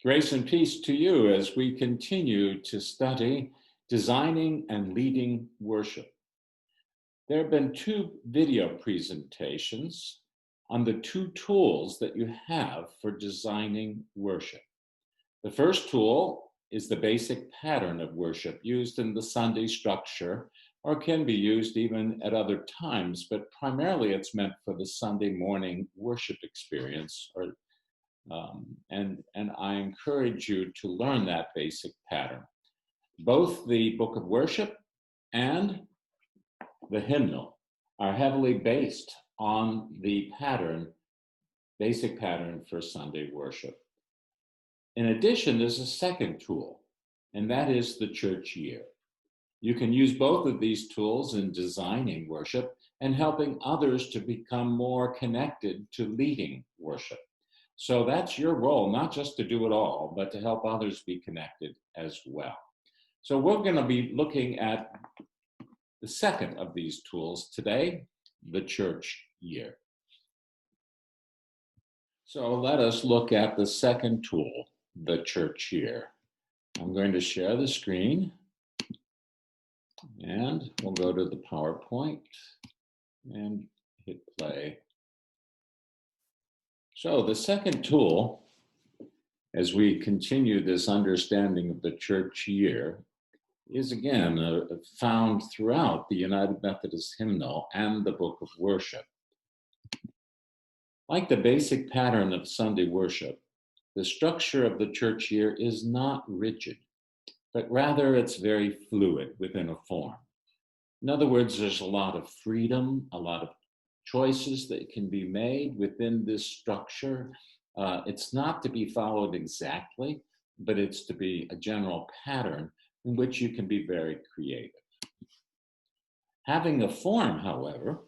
Grace and peace to you as we continue to study designing and leading worship. There have been two video presentations on the two tools that you have for designing worship. The first tool is the basic pattern of worship used in the Sunday structure, or can be used even at other times, but primarily it's meant for the Sunday morning worship experience and I encourage you to learn that basic pattern. Both the book of worship and the hymnal are heavily based on the basic pattern for Sunday worship. In addition, there's a second tool, and that is the church year. You can use both of these tools in designing worship and helping others to become more connected to leading worship. So that's your role, not just to do it all, but to help others be connected as well. So we're going to be looking at the second of these tools today, the church year. So let us look at the second tool, the church year. I'm going to share the screen and we'll go to the PowerPoint and hit play. So the second tool, as we continue this understanding of the church year, is again found throughout the United Methodist Hymnal and the Book of Worship. Like the basic pattern of Sunday worship, the structure of the church year is not rigid, but rather it's very fluid within a form. In other words, there's a lot of freedom, a lot of choices that can be made within this structure. It's not to be followed exactly, but it's to be a general pattern in which you can be very creative. Having a form, however,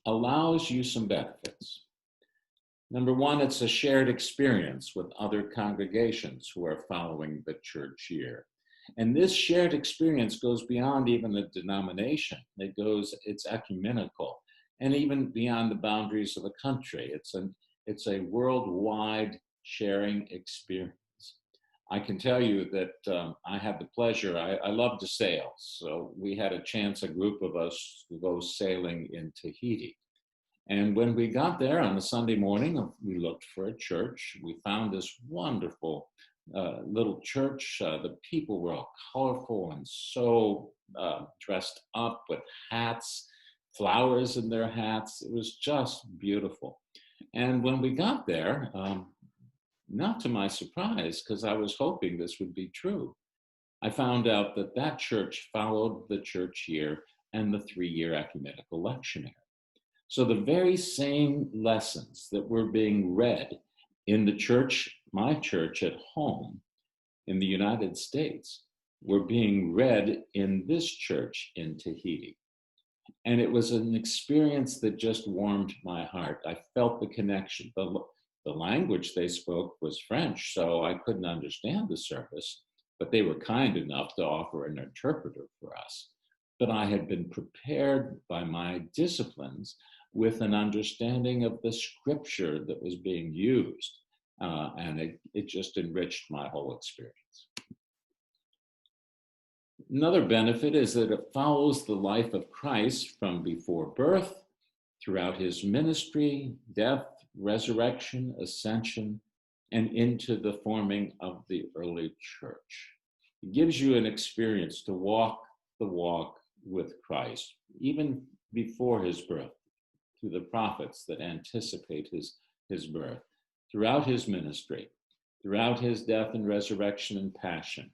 allows you some benefits. Number one, it's a shared experience with other congregations who are following the church year. And this shared experience goes beyond even a denomination. It's ecumenical, and even beyond the boundaries of a country. It's a worldwide sharing experience. I can tell you that I had the pleasure, I love to sail. So we had a chance, a group of us, to go sailing in Tahiti. And when we got there on a Sunday morning, we looked for a church. We found this wonderful little church. The people were all colorful and so dressed up with hats, flowers in their hats. It was just beautiful. And when we got there, not to my surprise, because I was hoping this would be true, I found out that that church followed the church year and the 3-year ecumenical lectionary. So the very same lessons that were being read in the church, my church at home in the United States, were being read in this church in Tahiti. And it was an experience that just warmed my heart. I felt the connection. The language they spoke was French, so I couldn't understand the service, but they were kind enough to offer an interpreter for us. But I had been prepared by my disciplines with an understanding of the scripture that was being used, and it just enriched my whole experience. Another benefit is that it follows the life of Christ from before birth, throughout his ministry, death, resurrection, ascension, and into the forming of the early church. It gives you an experience to walk the walk with Christ, even before his birth, through the prophets that anticipate his birth, throughout his ministry, throughout his death and resurrection and passion,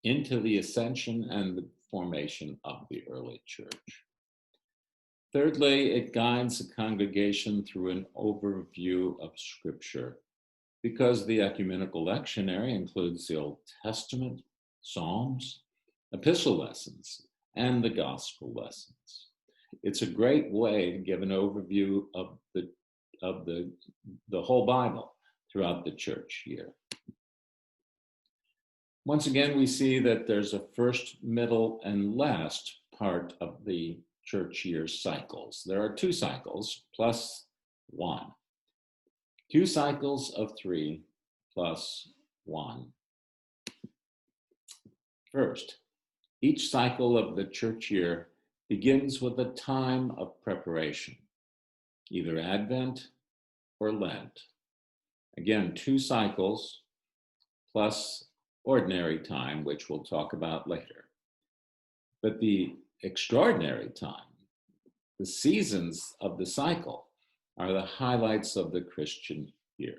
into the ascension and the formation of the early church. Thirdly, it guides the congregation through an overview of Scripture, because the ecumenical lectionary includes the Old Testament, Psalms, epistle lessons, and the gospel lessons. It's a great way to give an overview of the whole Bible throughout the church year. Once again, we see that there's a first, middle, and last part of the church year cycles. There are 2 cycles plus 1. 2 cycles of 3 plus 1. First, each cycle of the church year begins with a time of preparation, either Advent or Lent. Again, 2 cycles plus ordinary time, which we'll talk about later. But the extraordinary time, the seasons of the cycle, are the highlights of the Christian year.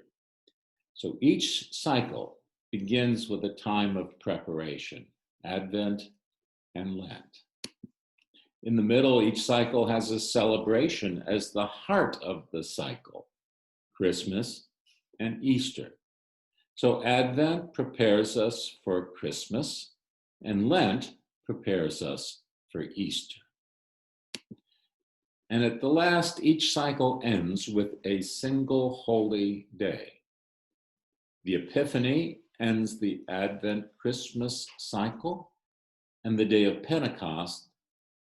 So each cycle begins with a time of preparation, Advent and Lent. In the middle, each cycle has a celebration as the heart of the cycle, Christmas and Easter. So Advent prepares us for Christmas, and Lent prepares us for Easter. And at the last, each cycle ends with a single holy day. The Epiphany ends the Advent Christmas cycle, and the day of Pentecost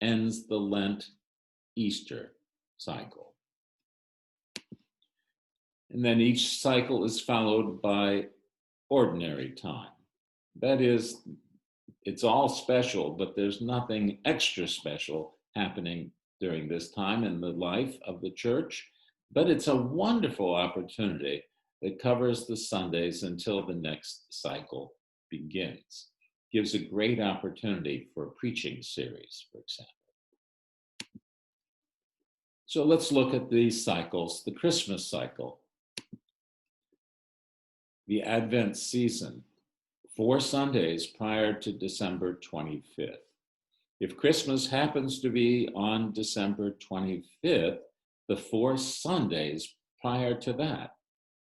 ends the Lent Easter cycle. And then each cycle is followed by ordinary time. That is, it's all special, but there's nothing extra special happening during this time in the life of the church. But it's a wonderful opportunity that covers the Sundays until the next cycle begins. Gives a great opportunity for a preaching series, for example. So let's look at these cycles. The Christmas cycle, the Advent season, 4 Sundays prior to December 25th. If Christmas happens to be on December 25th, the 4 Sundays prior to that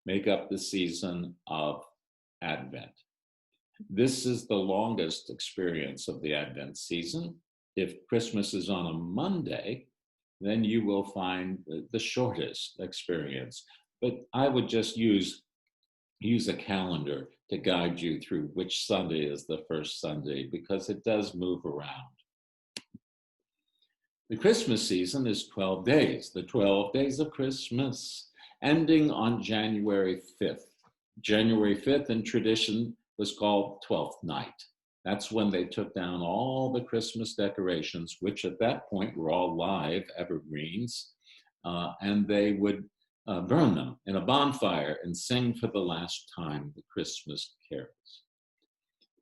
make up the season of Advent. This is the longest experience of the Advent season. If Christmas is on a Monday, then you will find the shortest experience. But I would just use a calendar to guide you through which Sunday is the first Sunday, because it does move around. The Christmas season is 12 days, the 12 days of Christmas, ending on January 5th. January 5th in tradition was called Twelfth Night. That's when they took down all the Christmas decorations, which at that point were all live evergreens, and they would burn them in a bonfire and sing for the last time the Christmas carols.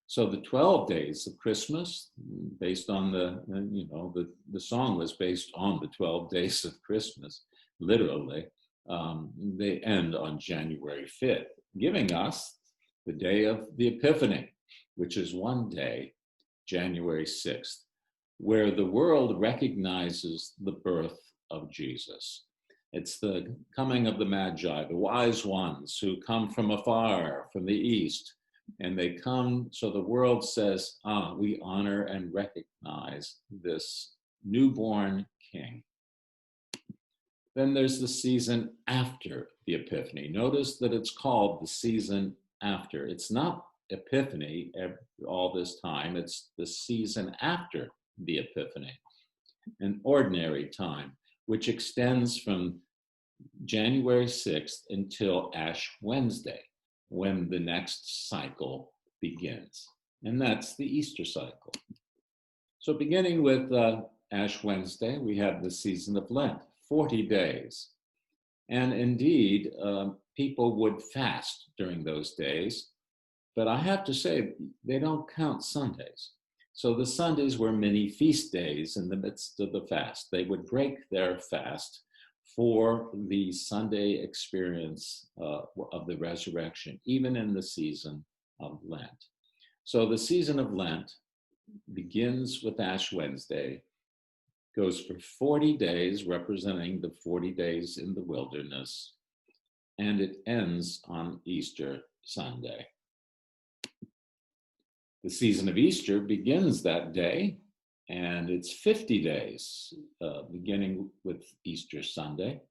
So the 12 days of Christmas, based on the song was based on the 12 days of Christmas, literally, they end on January 5th, giving us the day of the Epiphany, which is one day, January 6th, where the world recognizes the birth of Jesus. It's the coming of the Magi, the wise ones who come from afar, from the east, and they come, so the world says, we honor and recognize this newborn king. Then there's the season after the Epiphany. Notice that it's called the season after. It's not Epiphany all this time, it's the season after the Epiphany, an ordinary time, which extends from January 6th until Ash Wednesday, when the next cycle begins. And that's the Easter cycle. So beginning with Ash Wednesday, we have the season of Lent, 40 days. And indeed, people would fast during those days. But I have to say, they don't count Sundays. So the Sundays were mini feast days in the midst of the fast. They would break their fast for the Sunday experience of the resurrection, even in the season of Lent. So the season of Lent begins with Ash Wednesday, goes for 40 days, representing the 40 days in the wilderness, and it ends on Easter Sunday. The season of Easter begins that day, and it's 50 days, beginning with Easter Sunday.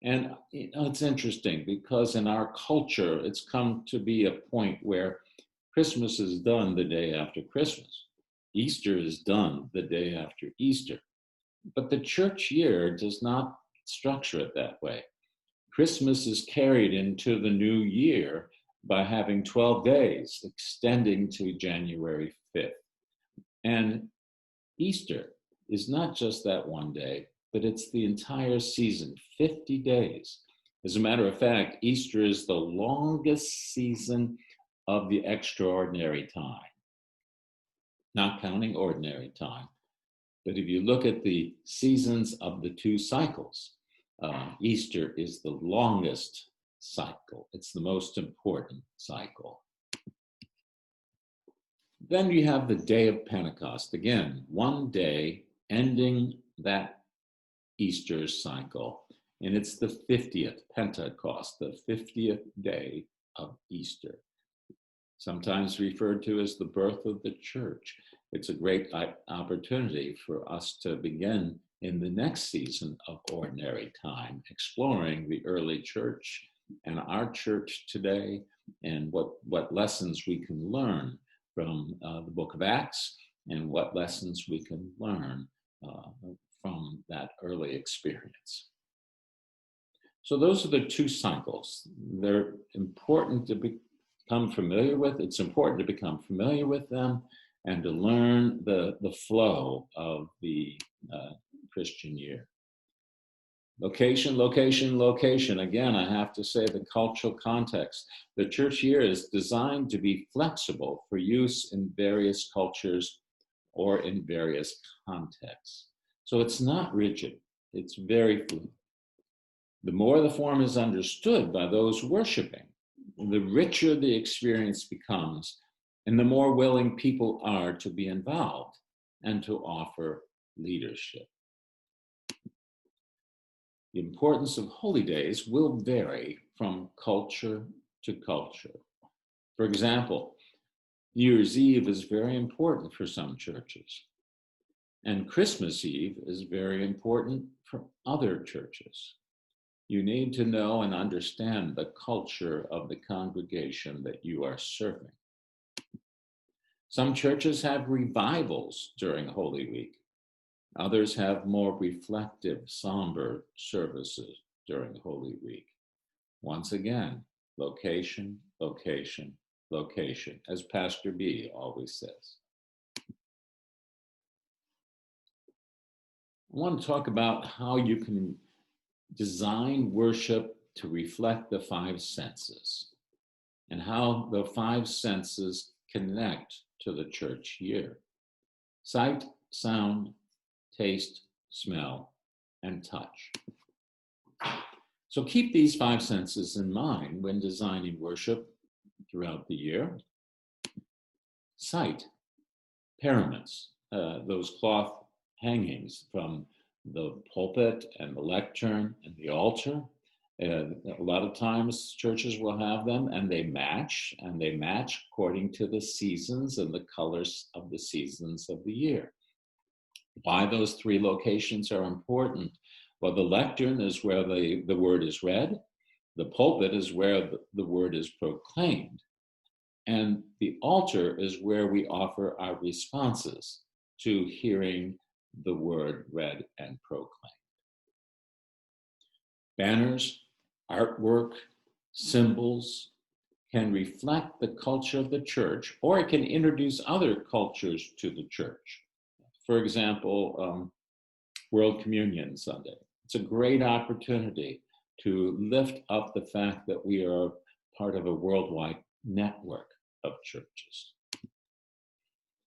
And it's interesting because in our culture, it's come to be a point where Christmas is done the day after Christmas. Easter is done the day after Easter. But the church year does not structure it that way. Christmas is carried into the new year by having 12 days extending to January 5th. And Easter is not just that one day, but it's the entire season, 50 days. As a matter of fact, Easter is the longest season of the extraordinary time, not counting ordinary time. But if you look at the seasons of the two cycles, Easter is the longest cycle. It's the most important cycle. Then you have the day of Pentecost. Again, one day ending that Easter cycle. And it's the 50th Pentecost, the 50th day of Easter. Sometimes referred to as the birth of the church. It's a great opportunity for us to begin in the next season of ordinary time, exploring the early church and our church today, and what lessons we can learn from the book of Acts, and what lessons we can learn from that early experience. So those are the two cycles. They're important to become familiar with. It's important to become familiar with them and to learn the flow of the Christian year. Location, location, location. Again, I have to say the cultural context. The church year is designed to be flexible for use in various cultures or in various contexts. So it's not rigid, it's very fluid. The more the form is understood by those worshiping, the richer the experience becomes, and the more willing people are to be involved and to offer leadership. The importance of holy days will vary from culture to culture. For example, New Year's Eve is very important for some churches, and Christmas Eve is very important for other churches. You need to know and understand the culture of the congregation that you are serving. Some churches have revivals during Holy Week. Others have more reflective, somber services during Holy Week. Once again, location, location, location, as Pastor B always says. I want to talk about how you can design worship to reflect the five senses and how the five senses connect to the church year: sight, sound, taste, smell, and touch. So keep these five senses in mind when designing worship throughout the year. Sight, paraments, those cloth hangings from the pulpit and the lectern and the altar. A lot of times churches will have them, and they match according to the seasons and the colors of the seasons of the year. Why those three locations are important? Well, the lectern is where the word is read, the pulpit is where the word is proclaimed, and the altar is where we offer our responses to hearing the word read and proclaimed. Banners, artwork, symbols can reflect the culture of the church, or it can introduce other cultures to the church. For example, World Communion Sunday. It's a great opportunity to lift up the fact that we are part of a worldwide network of churches.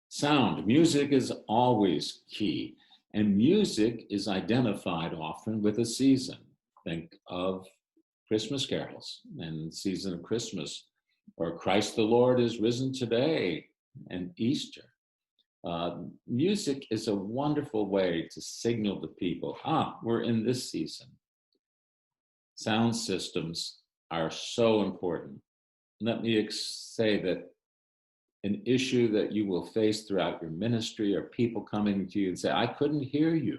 Sound, music is always key, and music is identified often with a season. Think of Christmas carols and the season of Christmas, or Christ the Lord is risen today, and Easter. Music is a wonderful way to signal to people, we're in this season. Sound systems are so important. Let me say that an issue that you will face throughout your ministry are people coming to you and say, I couldn't hear you.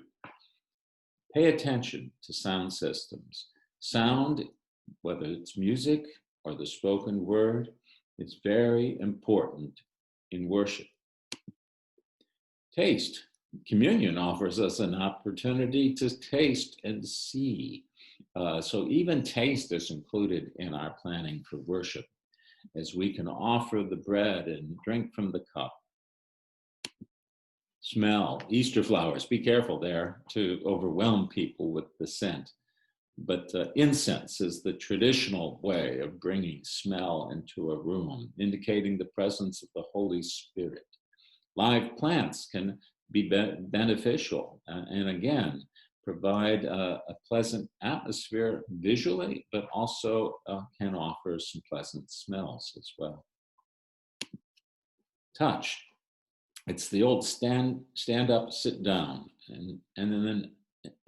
Pay attention to sound systems. Sound, whether it's music or the spoken word, is very important in worship. Taste. Communion offers us an opportunity to taste and see. So even taste is included in our planning for worship. as we can offer the bread and drink from the cup. Smell, Easter flowers, be careful there to overwhelm people with the scent. But incense is the traditional way of bringing smell into a room, indicating the presence of the Holy Spirit. Live plants can be beneficial and again, provide a pleasant atmosphere visually, but also can offer some pleasant smells as well. Touch. It's the old stand up, sit down, and then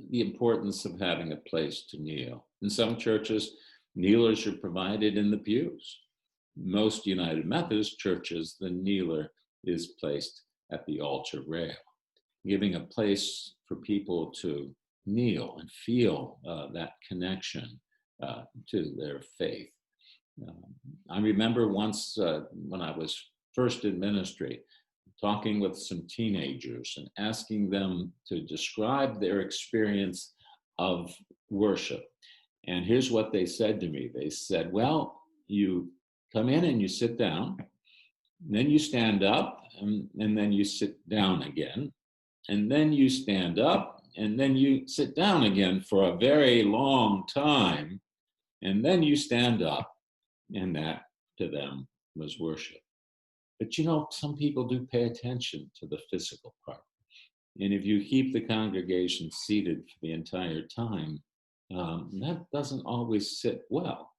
the importance of having a place to kneel. In some churches, kneelers are provided in the pews. Most United Methodist churches, the kneeler is placed at the altar rail, giving a place for people to kneel and feel that connection to their faith. I remember once when I was first in ministry, talking with some teenagers and asking them to describe their experience of worship. And here's what they said to me. They said, well, you come in and you sit down, and then you stand up, and then you sit down again, and then you stand up, and then you sit down again for a very long time, and then you stand up, and that to them was worship. But you know, some people do pay attention to the physical part. And if you keep the congregation seated for the entire time, that doesn't always sit well.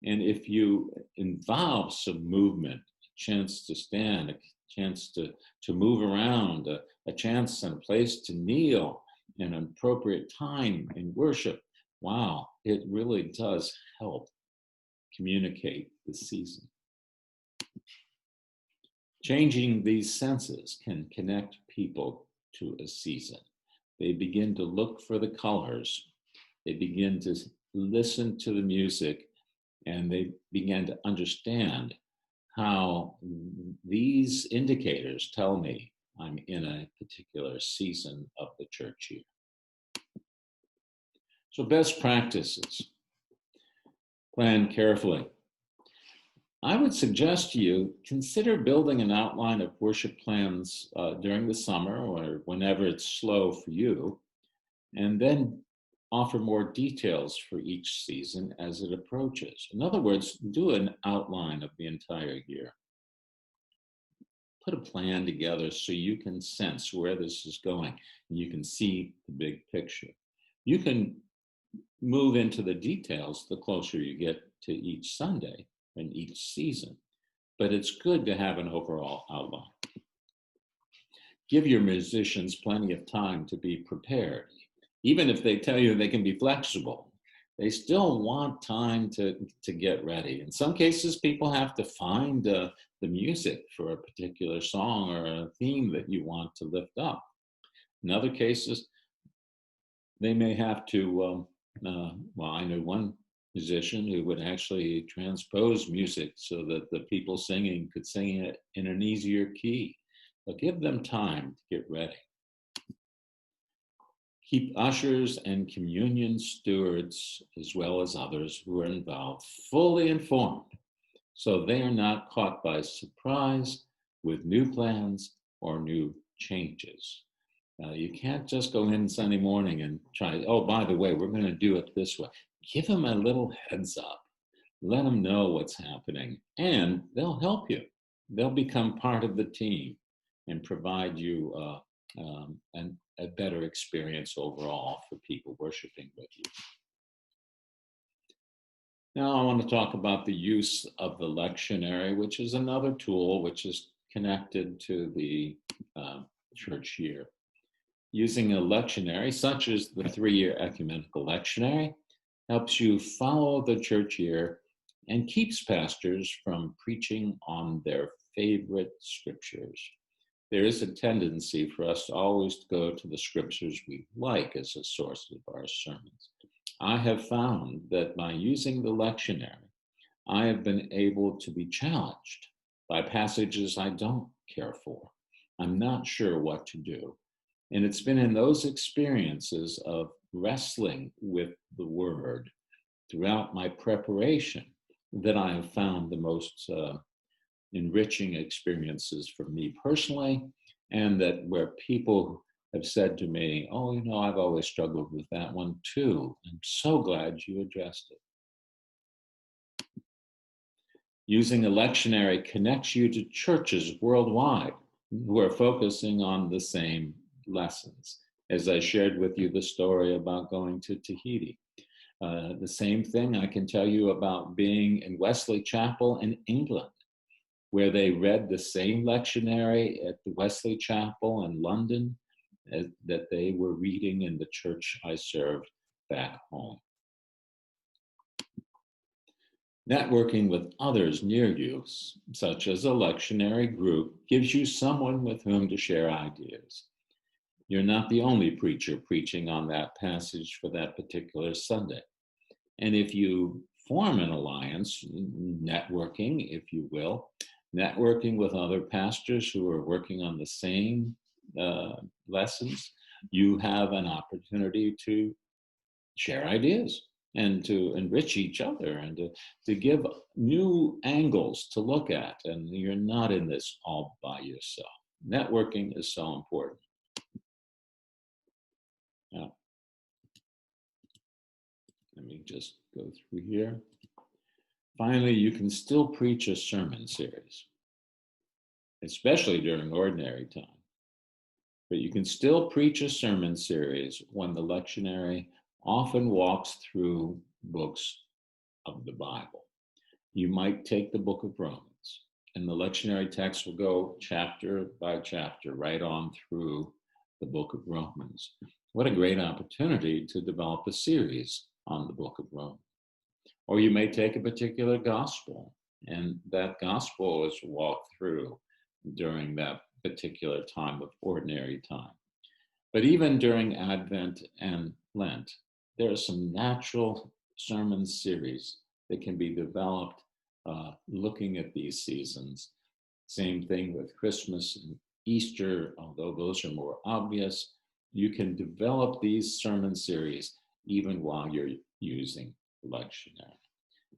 And if you involve some movement, a chance to stand, a chance to move around, a chance and a place to kneel, an appropriate time in worship, wow, it really does help communicate the season. Changing these senses can connect people to a season. They begin to look for the colors. They begin to listen to the music, and they begin to understand how these indicators tell me I'm in a particular season of the church year. So best practices. Plan carefully. I would suggest to you, consider building an outline of worship plans during the summer or whenever it's slow for you, and then offer more details for each season as it approaches. In other words, do an outline of the entire year. Put a plan together so you can sense where this is going and you can see the big picture. You can move into the details the closer you get to each Sunday in each season, but it's good to have an overall outline. Give your musicians plenty of time to be prepared. Even if they tell you they can be flexible, they still want time to get ready. In some cases, people have to find the music for a particular song or a theme that you want to lift up. In other cases, they may have to, well, I know one musician who would actually transpose music so that the people singing could sing it in an easier key. But give them time to get ready. Keep ushers and communion stewards, as well as others who are involved, fully informed so they are not caught by surprise with new plans or new changes. You can't just go in Sunday morning and try, oh, by the way, we're going to do it this way. Give them a little heads up. Let them know what's happening, and they'll help you. They'll become part of the team and provide you a better experience overall for people worshiping with you. Now I want to talk about the use of the lectionary, which is another tool which is connected to the church year. Using a lectionary, such as the 3-year ecumenical lectionary, helps you follow the church year and keeps pastors from preaching on their favorite scriptures. There is a tendency for us to always go to the scriptures we like as a source of our sermons. I have found that by using the lectionary, I have been able to be challenged by passages I don't care for. I'm not sure what to do. And it's been in those experiences of wrestling with the word throughout my preparation that I have found the most enriching experiences for me personally, and that where people have said to me, oh, I've always struggled with that one too. I'm so glad you addressed it. Using a lectionary connects you to churches worldwide who are focusing on the same lessons. As I shared with you the story about going to Tahiti. The same thing I can tell you about being in Wesley Chapel in England, where they read the same lectionary at the Wesley Chapel in London that they were reading in the church I served back home. Networking with others near you, such as a lectionary group, gives you someone with whom to share ideas. You're not the only preacher preaching on that passage for that particular Sunday. And if you form an alliance, networking, if you will, networking with other pastors who are working on the same lessons, you have an opportunity to share ideas and to enrich each other and to give new angles to look at. And you're not in this all by yourself. Networking is so important. Now, let me just go through here. Finally, you can still preach a sermon series, especially during ordinary time. But you can still preach a sermon series when the lectionary often walks through books of the Bible. You might take the book of Romans, and the lectionary text will go chapter by chapter right on through the book of Romans. What a great opportunity to develop a series on the book of Romans. Or you may take a particular gospel, and that gospel is walked through during that particular time of ordinary time. But even during Advent and Lent, there are some natural sermon series that can be developed looking at these seasons. Same thing with Christmas and Easter, although those are more obvious. You can develop these sermon series even while you're using lectionary.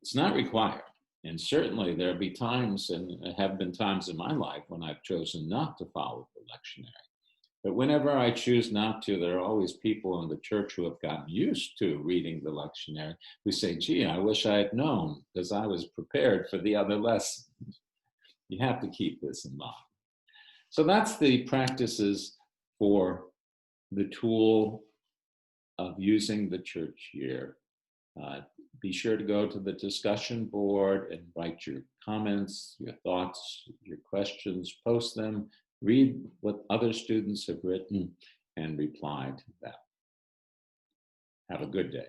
It's not required. And certainly there'll be times, and have been times in my life when I've chosen not to follow the lectionary. But whenever I choose not to, there are always people in the church who have gotten used to reading the lectionary who say, gee, I wish I had known because I was prepared for the other lessons. You have to keep this in mind. So that's the practices for the tool of using the church year. Be sure to go to the discussion board and write your comments, your thoughts, your questions, post them, read what other students have written, and reply to that. Have a good day.